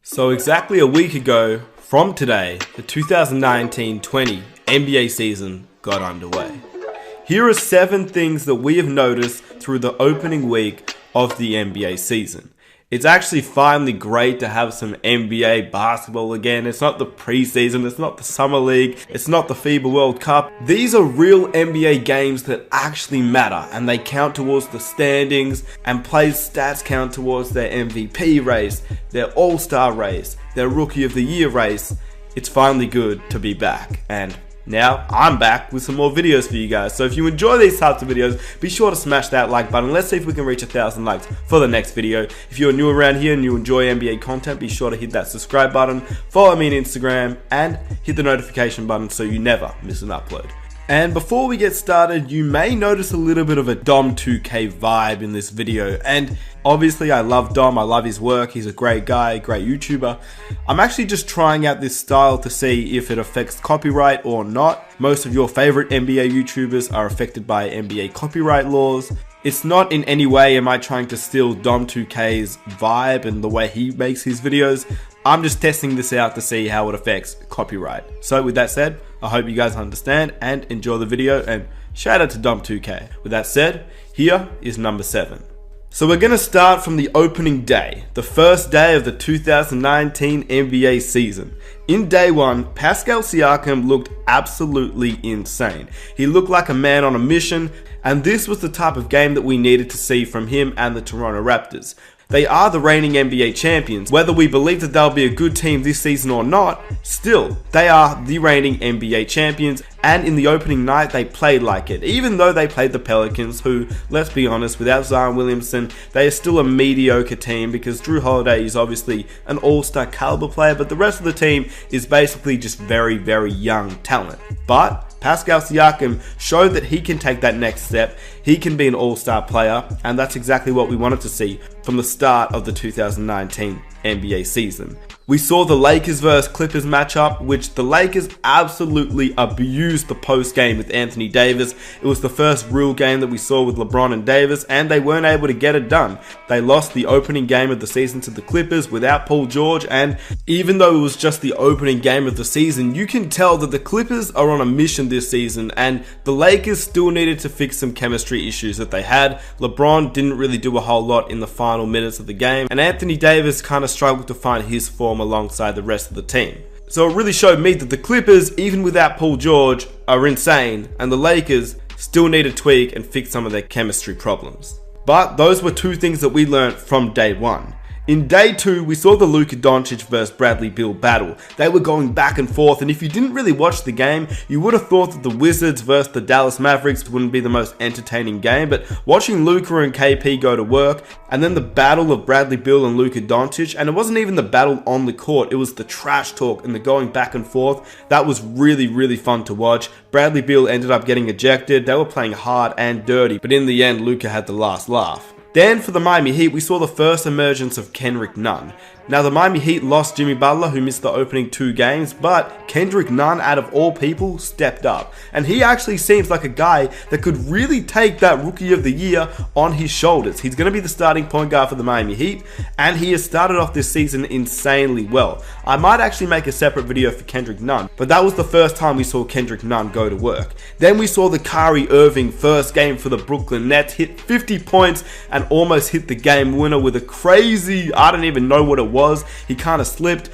So exactly a week ago from today, the 2019-20 NBA season got underway. Here are 7 things that we have noticed through the opening week of the NBA season. It's actually finally great to have some NBA basketball again. It's not the preseason, it's not the Summer League, it's not the FIBA World Cup. These are real NBA games that actually matter, and they count towards the standings, and players' stats count towards their MVP race, their All-Star race, their Rookie of the Year race. It's finally good to be back, and now I'm back with some more videos for you guys. So if you enjoy these types of videos, be sure to smash that like button. Let's see if we can reach 1,000 likes for the next video. If you're new around here and you enjoy NBA content, be sure to hit that subscribe button, follow me on Instagram, and hit the notification button so you never miss an upload. And before we get started, you may notice a little bit of a Dom 2K vibe in this video. And obviously I love Dom, I love his work, he's a great guy, great YouTuber. I'm actually just trying out this style to see if it affects copyright or not. Most of your favorite NBA YouTubers are affected by NBA copyright laws. It's not in any way am I trying to steal Dom 2K's vibe and the way he makes his videos. I'm just testing this out to see how it affects copyright. So with that said, I hope you guys understand and enjoy the video, and shout out to Dom 2K. With that said, here is number 7. So we're going to start from the opening day, the first day of the 2019 NBA season. In day 1, Pascal Siakam looked absolutely insane. He looked like a man on a mission, and this was the type of game that we needed to see from him and the Toronto Raptors. They are the reigning NBA champions. Whether we believe that they'll be a good team this season or not, still, they are the reigning NBA champions, and in the opening night, they played like it. Even though they played the Pelicans, who, let's be honest, without Zion Williamson, they are still a mediocre team because Drew Holiday is obviously an all-star caliber player, but the rest of the team is basically just very, very young talent. But Pascal Siakam showed that he can take that next step, he can be an all-star player, and that's exactly what we wanted to see from the start of the 2019 NBA season. We saw the Lakers vs Clippers matchup, which the Lakers absolutely abused the post game with Anthony Davis. It was the first real game that we saw with LeBron and Davis, and they weren't able to get it done. They lost the opening game of the season to the Clippers without Paul George, and even though it was just the opening game of the season, you can tell that the Clippers are on a mission this season, and the Lakers still needed to fix some chemistry issues that they had. LeBron didn't really do a whole lot in the final minutes of the game, and Anthony Davis kind of struggled to find his form alongside the rest of the team. So it really showed me that the Clippers, even without Paul George, are insane, and the Lakers still need to tweak and fix some of their chemistry problems. But those were 2 things that we learned from day 1. In day 2, we saw the Luka Doncic vs Bradley Beal battle. They were going back and forth, and if you didn't really watch the game, you would have thought that the Wizards vs the Dallas Mavericks wouldn't be the most entertaining game, but watching Luka and KP go to work, and then the battle of Bradley Beal and Luka Doncic, and it wasn't even the battle on the court, it was the trash talk and the going back and forth. That was really, really fun to watch. Bradley Beal ended up getting ejected. They were playing hard and dirty, but in the end, Luka had the last laugh. Then for the Miami Heat, we saw the first emergence of Kendrick Nunn. Now the Miami Heat lost Jimmy Butler, who missed the opening 2 games, but Kendrick Nunn, out of all people, stepped up. And he actually seems like a guy that could really take that Rookie of the Year on his shoulders. He's going to be the starting point guard for the Miami Heat, and he has started off this season insanely well. I might actually make a separate video for Kendrick Nunn, but that was the first time we saw Kendrick Nunn go to work. Then we saw the Kyrie Irving first game for the Brooklyn Nets, hit 50 points and almost hit the game winner with a crazy, I don't even know what it was. He kind of slipped,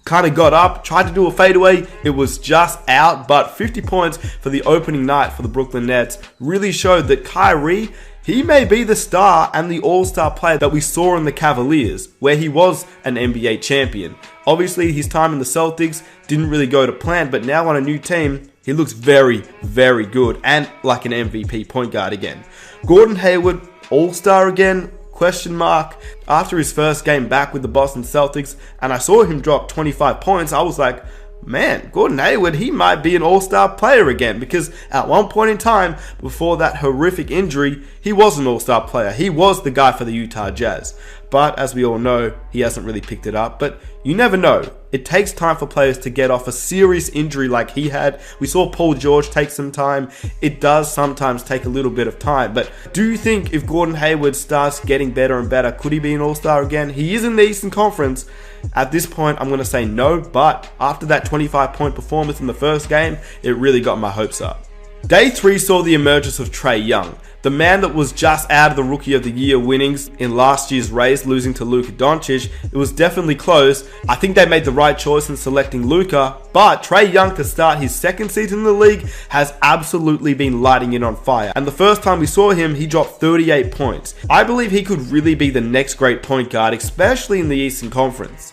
kind of got up, tried to do a fadeaway. It was just out, but 50 points for the opening night for the Brooklyn Nets really showed that Kyrie, he may be the star and the all-star player that we saw in the Cavaliers, where he was an NBA champion. Obviously, his time in the Celtics didn't really go to plan, but now on a new team, he looks very, very good and like an MVP point guard again. Gordon Hayward, all-star again? Question mark. After his first game back with the Boston Celtics, and I saw him drop 25 points, I was like, man, Gordon Hayward, he might be an all-star player again, because at one point in time, before that horrific injury, he was an all-star player. He was the guy for the Utah Jazz. But as we all know, he hasn't really picked it up. But You never know. It takes time for players to get off a serious injury like he had. We saw Paul George take some time. It does sometimes take a little bit of time. But do you think if Gordon Hayward starts getting better and better, could he be an all-star again? He is in the Eastern Conference. At this point, I'm going to say no. But after that 25-point performance in the first game, it really got my hopes up. Day 3 saw the emergence of Trae Young, the man that was just out of the Rookie of the Year winnings in last year's race, losing to Luka Doncic. It was definitely close. I think they made the right choice in selecting Luka, but Trae Young, to start his second season in the league, has absolutely been lighting it on fire. And the first time we saw him, he dropped 38 points. I believe he could really be the next great point guard, especially in the Eastern Conference.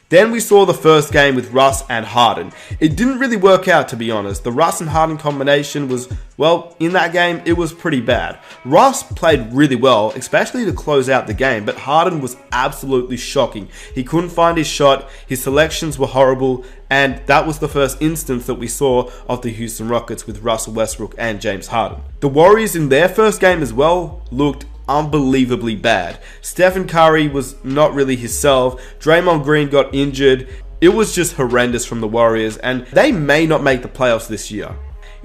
Then we saw the first game with Russ and Harden. It didn't really work out, to be honest. The Russ and Harden combination was, well, in that game, it was pretty bad. Russ played really well, especially to close out the game, but Harden was absolutely shocking. He couldn't find his shot, his selections were horrible, and that was the first instance that we saw of the Houston Rockets with Russell Westbrook and James Harden. The Warriors in their first game as well looked unbelievably bad. Stephen Curry was not really himself. Draymond Green got injured. It was just horrendous from the Warriors, and they may not make the playoffs this year.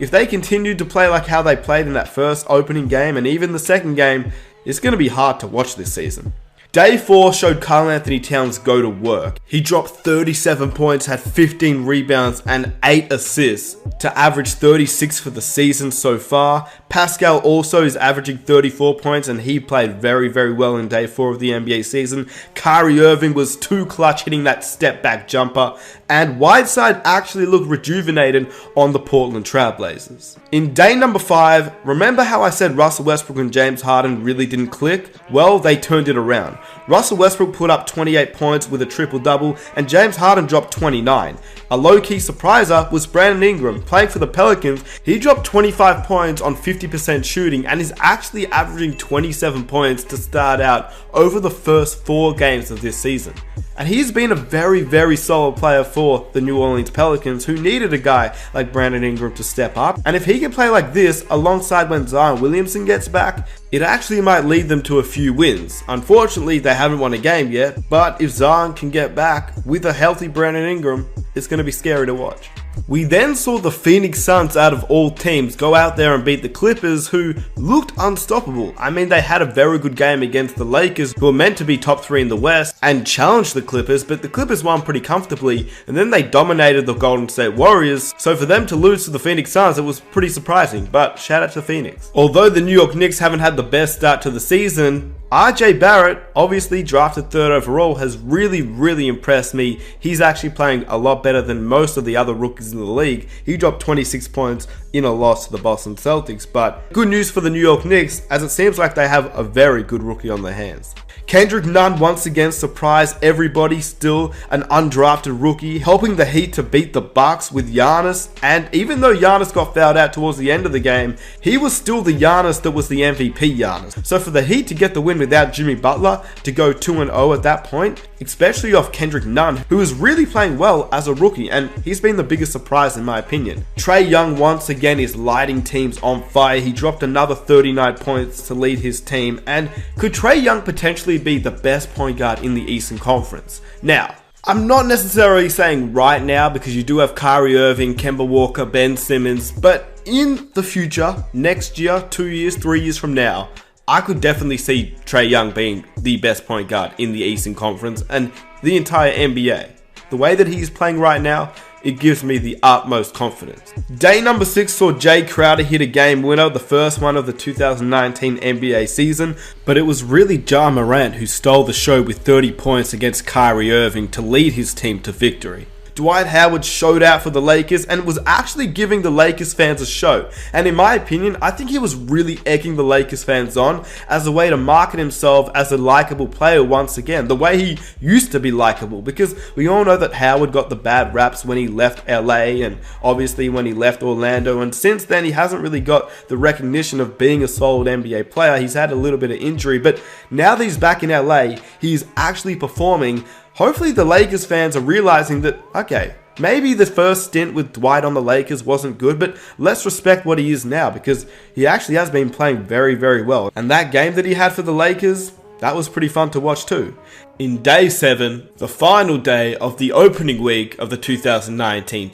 If they continued to play like how they played in that first opening game and even the second game, it's going to be hard to watch this season. Day 4 showed Karl-Anthony Towns go to work. He dropped 37 points, had 15 rebounds and 8 assists to average 36 for the season so far. Pascal also is averaging 34 points and he played very, very well in Day 4 of the NBA season. Kyrie Irving was too clutch hitting that step back jumper, and Whiteside actually looked rejuvenated on the Portland Trail Blazers. In day number 5, remember how I said Russell Westbrook and James Harden really didn't click? Well, they turned it around. Russell Westbrook put up 28 points with a triple-double, and James Harden dropped 29. A low-key surpriser was Brandon Ingram. Playing for the Pelicans, he dropped 25 points on 50% shooting and is actually averaging 27 points to start out over the first 4 games of this season. And he's been a very, very solid player for the New Orleans Pelicans, who needed a guy like Brandon Ingram to step up. And if he can play like this alongside when Zion Williamson gets back, it actually might lead them to a few wins. Unfortunately, they haven't won a game yet, but if Zion can get back with a healthy Brandon Ingram, it's going to be scary to watch. We then saw the Phoenix Suns, out of all teams, go out there and beat the Clippers, who looked unstoppable. I mean, they had a very good game against the Lakers, who were meant to be top 3 in the West, and challenged the Clippers, but the Clippers won pretty comfortably, and then they dominated the Golden State Warriors. So for them to lose to the Phoenix Suns, it was pretty surprising, but shout out to Phoenix. Although the New York Knicks haven't had the best start to the season, RJ Barrett, obviously drafted 3rd overall, has really impressed me. He's actually playing a lot better than most of the other rookies in the league. He dropped 26 points in a loss to the Boston Celtics, but good news for the New York Knicks, as it seems like they have a very good rookie on their hands. Kendrick Nunn once again surprised everybody, still an undrafted rookie, helping the Heat to beat the Bucks with Giannis. And even though Giannis got fouled out towards the end of the game, he was still the Giannis that was the MVP Giannis. So for the Heat to get the win without Jimmy Butler, to go 2-0 at that point, especially off Kendrick Nunn, who is really playing well as a rookie, and he's been the biggest surprise in my opinion. Trae Young once again is lighting teams on fire. He dropped another 39 points to lead his team, and could Trae Young potentially be the best point guard in the Eastern Conference? Now, I'm not necessarily saying right now, because you do have Kyrie Irving, Kemba Walker, Ben Simmons, but in the future, next year, 2 years, 3 years from now, I could definitely see Trae Young being the best point guard in the Eastern Conference and the entire NBA. The way that he's playing right now, it gives me the utmost confidence. Day number 6 saw Jay Crowder hit a game winner, the first one of the 2019 NBA season, but it was really Ja Morant who stole the show with 30 points against Kyrie Irving to lead his team to victory. Dwight Howard showed out for the Lakers and was actually giving the Lakers fans a show. And in my opinion, I think he was really egging the Lakers fans on as a way to market himself as a likable player once again, the way he used to be likable, because we all know that Howard got the bad raps when he left LA and obviously when he left Orlando, and since then he hasn't really got the recognition of being a solid NBA player. He's had a little bit of injury, but now that he's back in LA, he's actually performing. Hopefully the Lakers fans are realizing that, okay, maybe the first stint with Dwight on the Lakers wasn't good, but let's respect what he is now, because he actually has been playing very well. And that game that he had for the Lakers, that was pretty fun to watch too. In day 7, the final day of the opening week of the 2019-20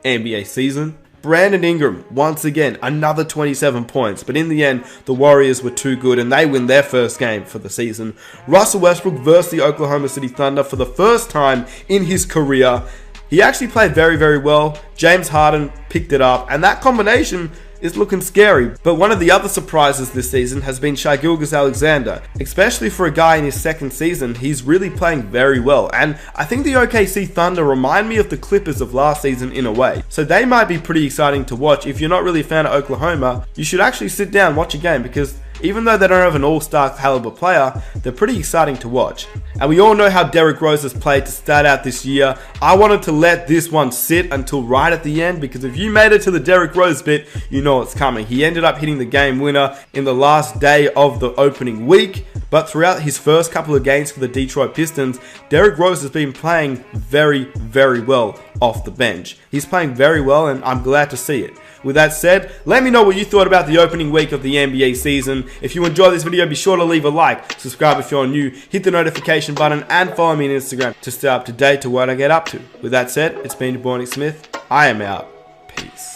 NBA season, Brandon Ingram, once again, another 27 points, but in the end, the Warriors were too good and they win their first game for the season. Russell Westbrook versus the Oklahoma City Thunder for the first time in his career. He actually played very, very well. James Harden picked it up, and that combination is looking scary. But one of the other surprises this season has been Shai Gilgeous-Alexander. Especially for a guy in his second season, he's really playing very well. And I think the OKC Thunder remind me of the Clippers of last season in a way. So they might be pretty exciting to watch. If you're not really a fan of Oklahoma, you should actually sit down and watch a game, because even though they don't have an all-star caliber player, they're pretty exciting to watch. And we all know how Derrick Rose has played to start out this year. I wanted to let this one sit until right at the end, because if you made it to the Derrick Rose bit, you know it's coming. He ended up hitting the game winner in the last day of the opening week. But throughout his first couple of games for the Detroit Pistons, Derrick Rose has been playing very, very well off the bench. He's playing very well, and I'm glad to see it. With that said, let me know what you thought about the opening week of the NBA season. If you enjoyed this video, be sure to leave a like, subscribe if you're new, hit the notification button, and follow me on Instagram to stay up to date to what I get up to. With that said, it's been your boy Nick Smith. I am out. Peace.